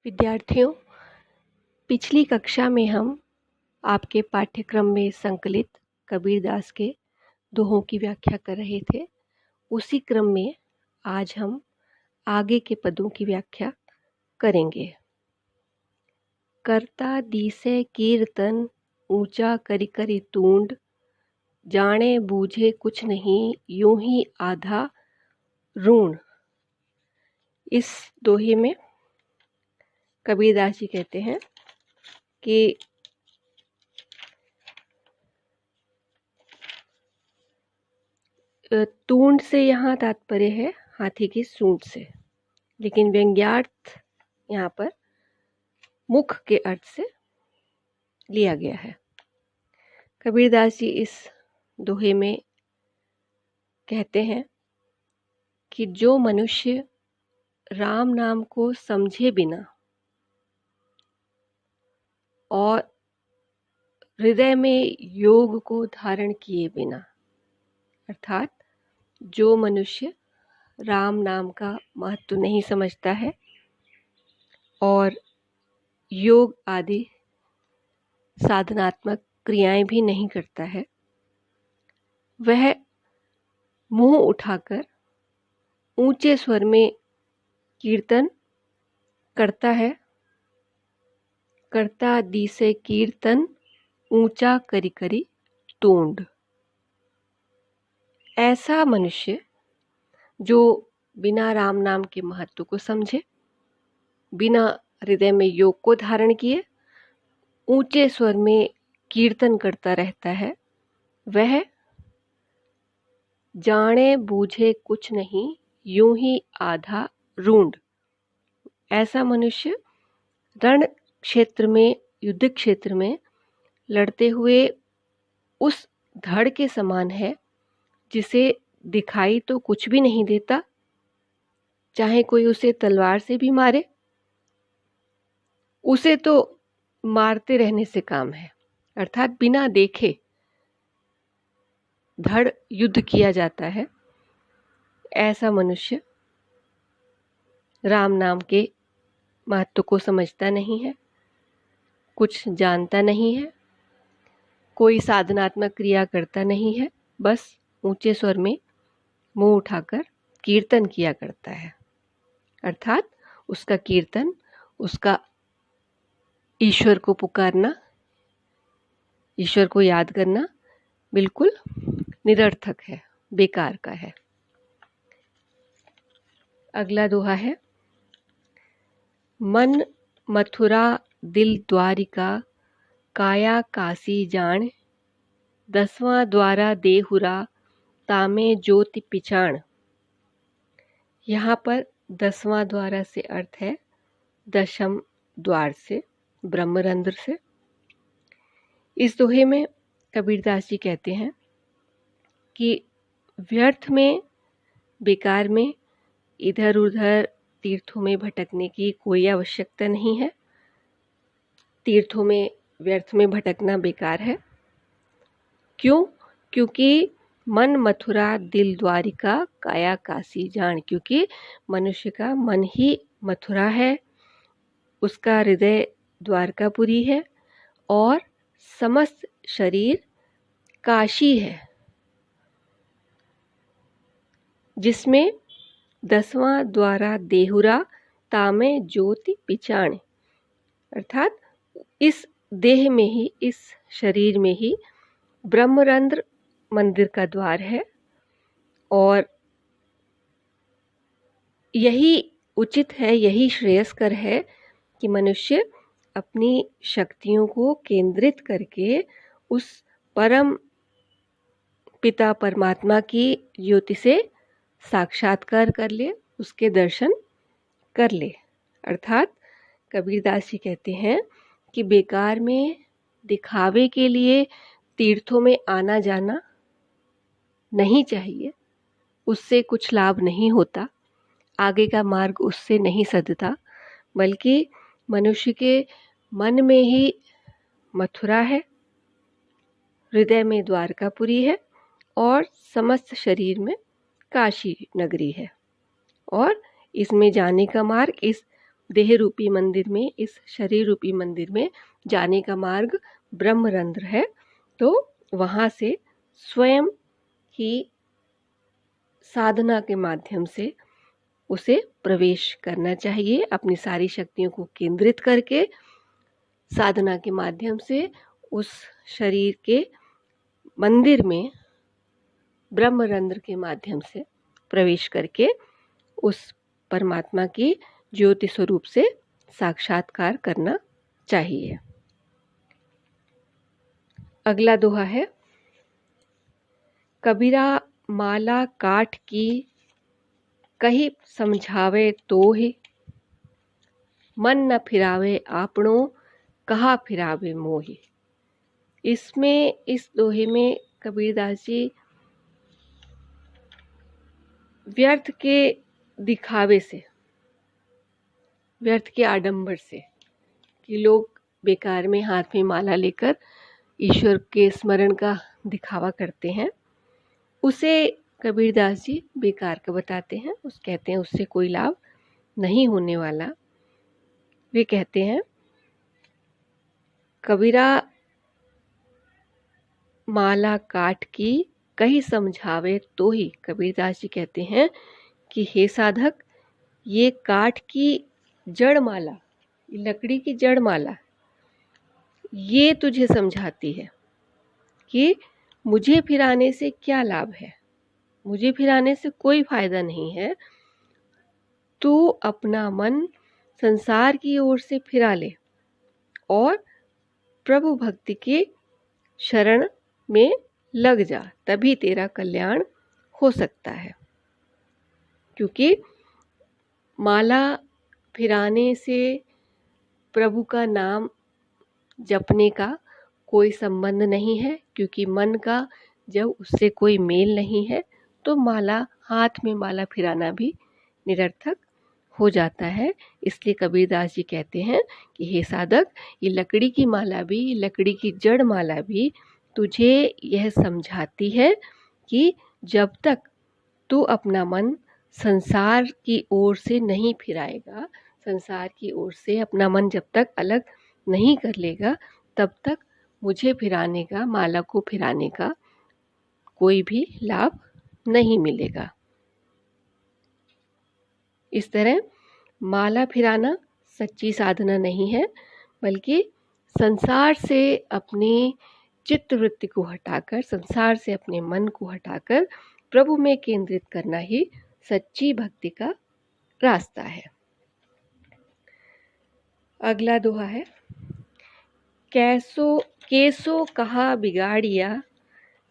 विद्यार्थियों, पिछली कक्षा में हम आपके पाठ्यक्रम में संकलित कबीरदास के दोहों की व्याख्या कर रहे थे। उसी क्रम में आज हम आगे के पदों की व्याख्या करेंगे। करता दिसे कीर्तन ऊंचा करी करी तूंड, जाने बूझे कुछ नहीं यूं ही आधा ऋण। इस दोहे में कबीरदास जी कहते हैं कि तूंड से यहाँ तात्पर्य है हाथी की सूंड से, लेकिन व्यंग्यार्थ यहाँ पर मुख के अर्थ से लिया गया है। कबीरदास जी इस दोहे में कहते हैं कि जो मनुष्य राम नाम को समझे बिना और हृदय में योग को धारण किए बिना, अर्थात जो मनुष्य राम नाम का महत्व नहीं समझता है और योग आदि साधनात्मक क्रियाएं भी नहीं करता है, वह मुंह उठाकर ऊंचे स्वर में कीर्तन करता है। करता दिसे कीर्तन ऊंचा करी करी तूंड। ऐसा मनुष्य जो बिना राम नाम के महत्व को समझे, बिना हृदय में योग को धारण किए ऊंचे स्वर में कीर्तन करता रहता है, वह जाने बूझे कुछ नहीं यूं ही आधा ऋण। ऐसा मनुष्य रण क्षेत्र में, युद्ध क्षेत्र में लड़ते हुए उस धड़ के समान है जिसे दिखाई तो कुछ भी नहीं देता, चाहे कोई उसे तलवार से भी मारे, उसे तो मारते रहने से काम है। अर्थात बिना देखे धड़ युद्ध किया जाता है। ऐसा मनुष्य राम नाम के महत्व को समझता नहीं है, कुछ जानता नहीं है, कोई साधनात्मक क्रिया करता नहीं है, बस ऊंचे स्वर में मुंह उठाकर कीर्तन किया करता है। अर्थात उसका कीर्तन, उसका ईश्वर को पुकारना, ईश्वर को याद करना बिल्कुल निरर्थक है, बेकार का है। अगला दोहा है, मन मथुरा दिल द्वारिका काया काशी जान, 10वां द्वारा देहुरा तामे ज्योति पिछाण। यहाँ पर 10वां द्वारा से अर्थ है 10म द्वार से, ब्रह्मरंध्र से। इस दोहे में कबीरदास जी कहते हैं कि व्यर्थ में, बेकार में, इधर उधर तीर्थों में भटकने की कोई आवश्यकता नहीं है। तीर्थों में, व्यर्थ में भटकना बेकार है। क्यों? क्योंकि मन मथुरा दिल द्वारिका काया काशी जान। क्योंकि मनुष्य का मन ही मथुरा है, उसका हृदय द्वारकापुरी है और समस्त शरीर काशी है, जिसमें 10वां द्वारा देहुरा तामे ज्योति पिछाण। अर्थात इस देह में ही, इस शरीर में ही ब्रह्मरंध्र मंदिर का द्वार है और यही उचित है, यही श्रेयस्कर है कि मनुष्य अपनी शक्तियों को केंद्रित करके उस परम पिता परमात्मा की ज्योति से साक्षात्कार कर ले, उसके दर्शन कर ले। अर्थात कबीरदास जी कहते हैं कि बेकार में, दिखावे के लिए तीर्थों में आना जाना नहीं चाहिए। उससे कुछ लाभ नहीं होता, आगे का मार्ग उससे नहीं सधता, बल्कि मनुष्य के मन में ही मथुरा है, हृदय में द्वारकापुरी है और समस्त शरीर में काशी नगरी है। और इसमें जाने का मार्ग, इस देह रूपी मंदिर में, इस शरीर रूपी मंदिर में जाने का मार्ग ब्रह्मरंध्र है। तो वहाँ से स्वयं ही साधना के माध्यम से उसे प्रवेश करना चाहिए। अपनी सारी शक्तियों को केंद्रित करके साधना के माध्यम से उस शरीर के मंदिर में ब्रह्मरंध्र के माध्यम से प्रवेश करके उस परमात्मा की ज्योति स्वरूप से साक्षात्कार करना चाहिए। अगला दोहा है, कबीरा माला काठ की कही समझावे तो ही, मन न फिरावे आपणो कहा फिरावे मोही। इसमें, इस दोहे में कबीरदास जी व्यर्थ के दिखावे से, व्यर्थ के आडंबर से, कि लोग बेकार में हाथ में माला लेकर ईश्वर के स्मरण का दिखावा करते हैं, उसे कबीरदास जी बेकार का बताते हैं। कहते हैं उससे कोई लाभ नहीं होने वाला। वे कहते हैं, कबीरा माला काट की कहीं समझावे तो ही। कबीरदास जी कहते हैं कि हे साधक, ये काठ की जड़ माला, लकड़ी की जड़ माला, ये तुझे समझाती है कि मुझे फिराने से क्या लाभ है, मुझे फिराने से कोई फायदा नहीं है। तू अपना मन संसार की ओर से फिरा ले और प्रभु भक्ति के शरण में लग जा, तभी तेरा कल्याण हो सकता है। क्योंकि माला फिराने से प्रभु का नाम जपने का कोई संबंध नहीं है, क्योंकि मन का जब उससे कोई मेल नहीं है तो माला, हाथ में माला फिराना भी निरर्थक हो जाता है। इसलिए कबीरदास जी कहते हैं कि हे साधक, ये लकड़ी की माला भी, लकड़ी की जड़ माला भी तुझे यह समझाती है कि जब तक तू अपना मन संसार की ओर से नहीं फिराएगा, संसार की ओर से अपना मन जब तक अलग नहीं कर लेगा, तब तक मुझे फिराने का, माला को फिराने का कोई भी लाभ नहीं मिलेगा। इस तरह माला फिराना सच्ची साधना नहीं है, बल्कि संसार से अपनी चित्तवृत्ति को हटाकर, संसार से अपने मन को हटाकर प्रभु में केंद्रित करना ही सच्ची भक्ति का रास्ता है। अगला दोहा है, केसो कहा बिगाड़िया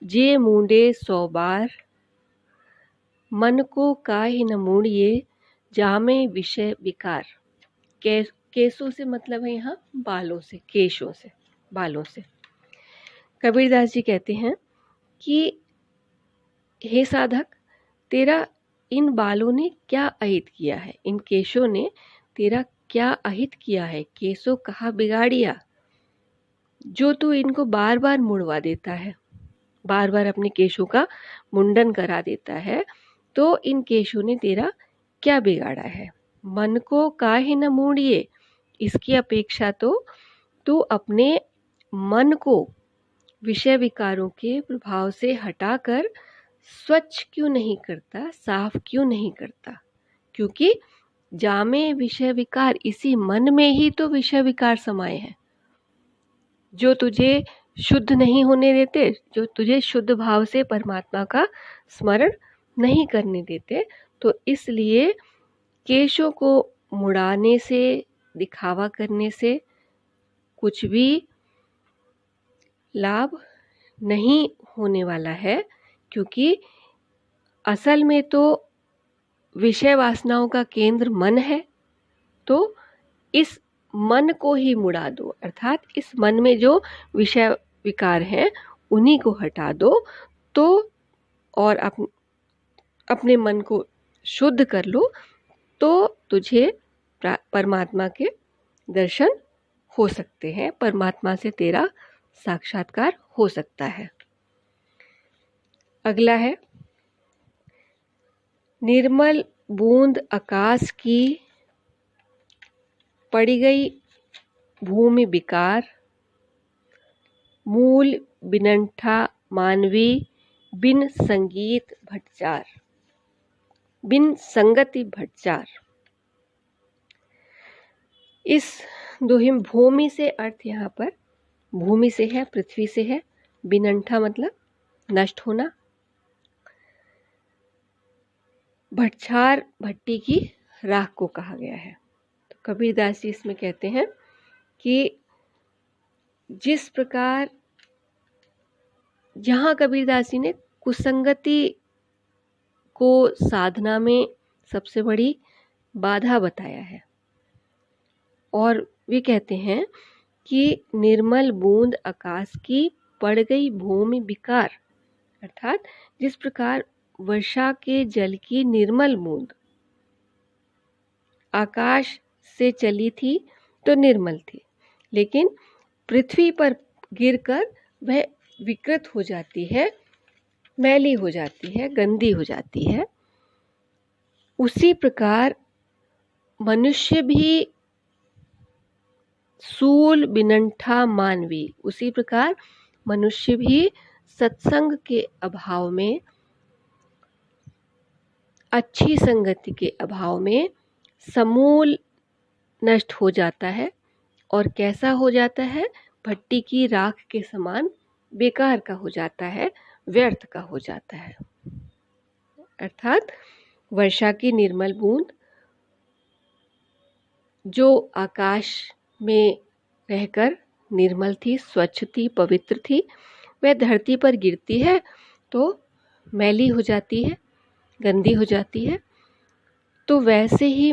जे मूंडे 100 बार, मन को काहे न मूड़िए जामे विषय विकार। केसों से मतलब है यहाँ बालों से, केशों से, बालों से। कबीरदास जी कहते हैं कि हे साधक, तेरा इन बालों ने क्या अहित किया है, इन केशों ने तेरा क्या अहित किया है। केसों कहा बिगाड़िया, जो तू इनको बार बार मुड़वा देता है, बार बार अपने केशों का मुंडन करा देता है, तो इन केशों ने तेरा क्या बिगाड़ा है। मन को काहे न मूड़िए, इसकी अपेक्षा तो तू अपने मन को विषय विकारों के प्रभाव से हटाकर स्वच्छ क्यों नहीं करता, साफ क्यों नहीं करता। क्योंकि जामे विषय विकार, इसी मन में ही तो विषय विकार समाये हैं, जो तुझे शुद्ध नहीं होने देते, जो तुझे शुद्ध भाव से परमात्मा का स्मरण नहीं करने देते। तो इसलिए केशों को मुड़ाने से, दिखावा करने से कुछ भी लाभ नहीं होने वाला है। क्योंकि असल में तो विषय वासनाओं का केंद्र मन है, तो इस मन को ही मुड़ा दो, अर्थात इस मन में जो विषय विकार हैं उन्हीं को हटा दो, तो और अपने मन को शुद्ध कर लो, तो तुझे परमात्मा के दर्शन हो सकते हैं, परमात्मा से तेरा साक्षात्कार हो सकता है। अगला है, निर्मल बूंद आकाश की पड़ी गई भूमि विकार, मूल बिनंठा मानवी, बिन संगीत भटचार, बिन संगति भटचार। इस दोहिम भूमि से अर्थ यहाँ पर भूमि से है, पृथ्वी से है। बिनंठा मतलब नष्ट होना। भटछार भट्टी की राख को कहा गया है। तो कबीरदास जी इसमें कहते हैं कि जिस प्रकार जहाँ कबीरदास जी ने कुसंगति को साधना में सबसे बड़ी बाधा बताया है, और वे कहते हैं कि निर्मल बूंद आकाश की पड़ गई भूमि विकार, अर्थात जिस प्रकार वर्षा के जल की निर्मल बूंद आकाश से चली थी तो निर्मल थी, लेकिन पृथ्वी पर गिरकर वह विकृत हो जाती है, मैली हो जाती है, गंदी हो जाती है। उसी प्रकार मनुष्य भी सूल बिनंठा मानवी, उसी प्रकार मनुष्य भी सत्संग के अभाव में, अच्छी संगति के अभाव में समूल नष्ट हो जाता है। और कैसा हो जाता है? भट्टी की राख के समान बेकार का हो जाता है, व्यर्थ का हो जाता है। अर्थात वर्षा की निर्मल बूंद जो आकाश में रहकर निर्मल थी, स्वच्छ थी, पवित्र थी, वह धरती पर गिरती है तो मैली हो जाती है, गंदी हो जाती है। तो वैसे ही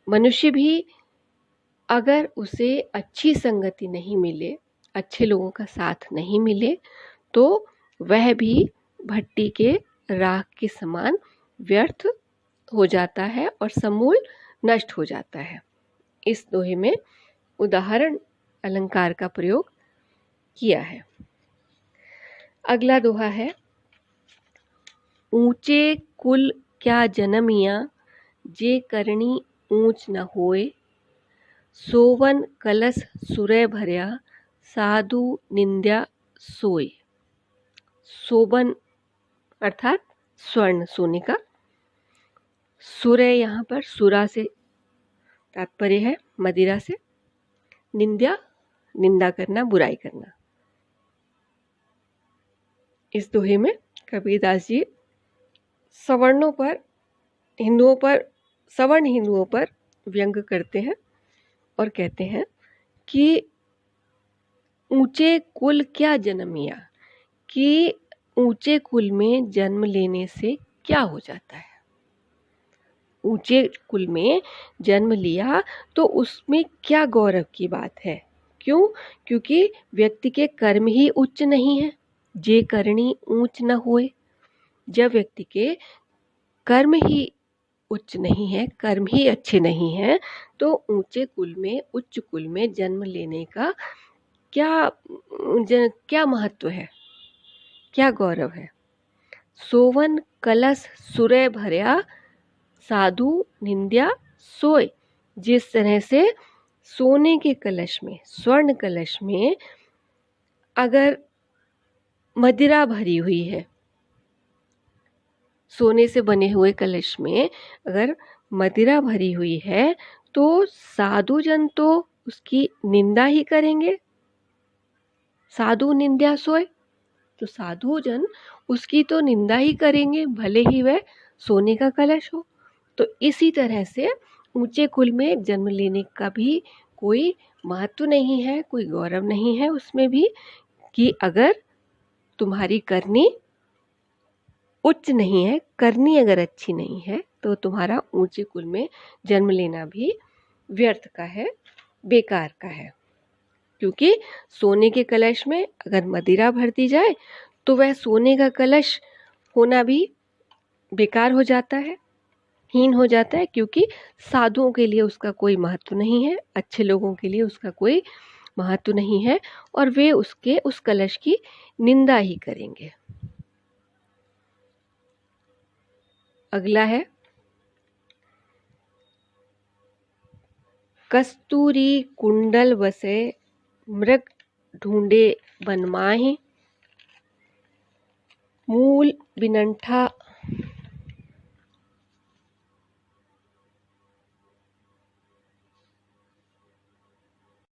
मनुष्य भी अगर उसे अच्छी संगति नहीं मिले, अच्छे लोगों का साथ नहीं मिले, तो वह भी भट्टी के राख के समान व्यर्थ हो जाता है और समूल नष्ट हो जाता है। इस दोहे में उदाहरण अलंकार का प्रयोग किया है। अगला दोहा है, ऊंचे कुल क्या जनमिया, जे करणी ऊंच न होए, सोवन कलश सुरय भर्या, साधु निंद्या सोए। सोवन अर्थात स्वर्ण, सोने का। सुरय यहाँ पर सुरा से तात्पर्य है, मदिरा से। निंद्या, निंदा करना, बुराई करना। इस दोहे में कबीरदास जी सवर्ण हिंदुओं पर व्यंग करते हैं और कहते हैं कि ऊंचे कुल क्या जन्मिया, कि ऊंचे कुल में जन्म लेने से क्या हो जाता है। ऊंचे कुल में जन्म लिया तो उसमें क्या गौरव की बात है। क्यों? क्योंकि व्यक्ति के कर्म ही उच्च नहीं है। जे करणी ऊंच न होए, जब व्यक्ति के कर्म ही उच्च नहीं है, कर्म ही अच्छे नहीं है, तो ऊंचे कुल में, उच्च कुल में जन्म लेने का क्या महत्व है, क्या गौरव है। सोवन कलश सुरय भर्या, साधु निंद्या सोए। जिस तरह से सोने के कलश में, स्वर्ण कलश में अगर मदिरा भरी हुई है, सोने से बने हुए कलश में अगर मदिरा भरी हुई है, तो साधु जन तो उसकी निंदा ही करेंगे। साधु निंद्या सोए, तो साधु जन उसकी तो निंदा ही करेंगे, भले ही वह सोने का कलश हो। तो इसी तरह से ऊंचे कुल में जन्म लेने का भी कोई महत्व नहीं है, कोई गौरव नहीं है उसमें भी, कि अगर तुम्हारी करनी उच्च नहीं है, करनी अगर अच्छी नहीं है, तो तुम्हारा ऊंचे कुल में जन्म लेना भी व्यर्थ का है, बेकार का है। क्योंकि सोने के कलश में अगर मदिरा भर दी जाए तो वह सोने का कलश होना भी बेकार हो जाता है, हीन हो जाता है, क्योंकि साधुओं के लिए उसका कोई महत्व नहीं है, अच्छे लोगों के लिए उसका कोई महत्व नहीं है, और वे उस कलश की निंदा ही करेंगे। अगला है, कस्तूरी कुंडल बसे मृग ढूंढे वन माहि। मूल बिनंठा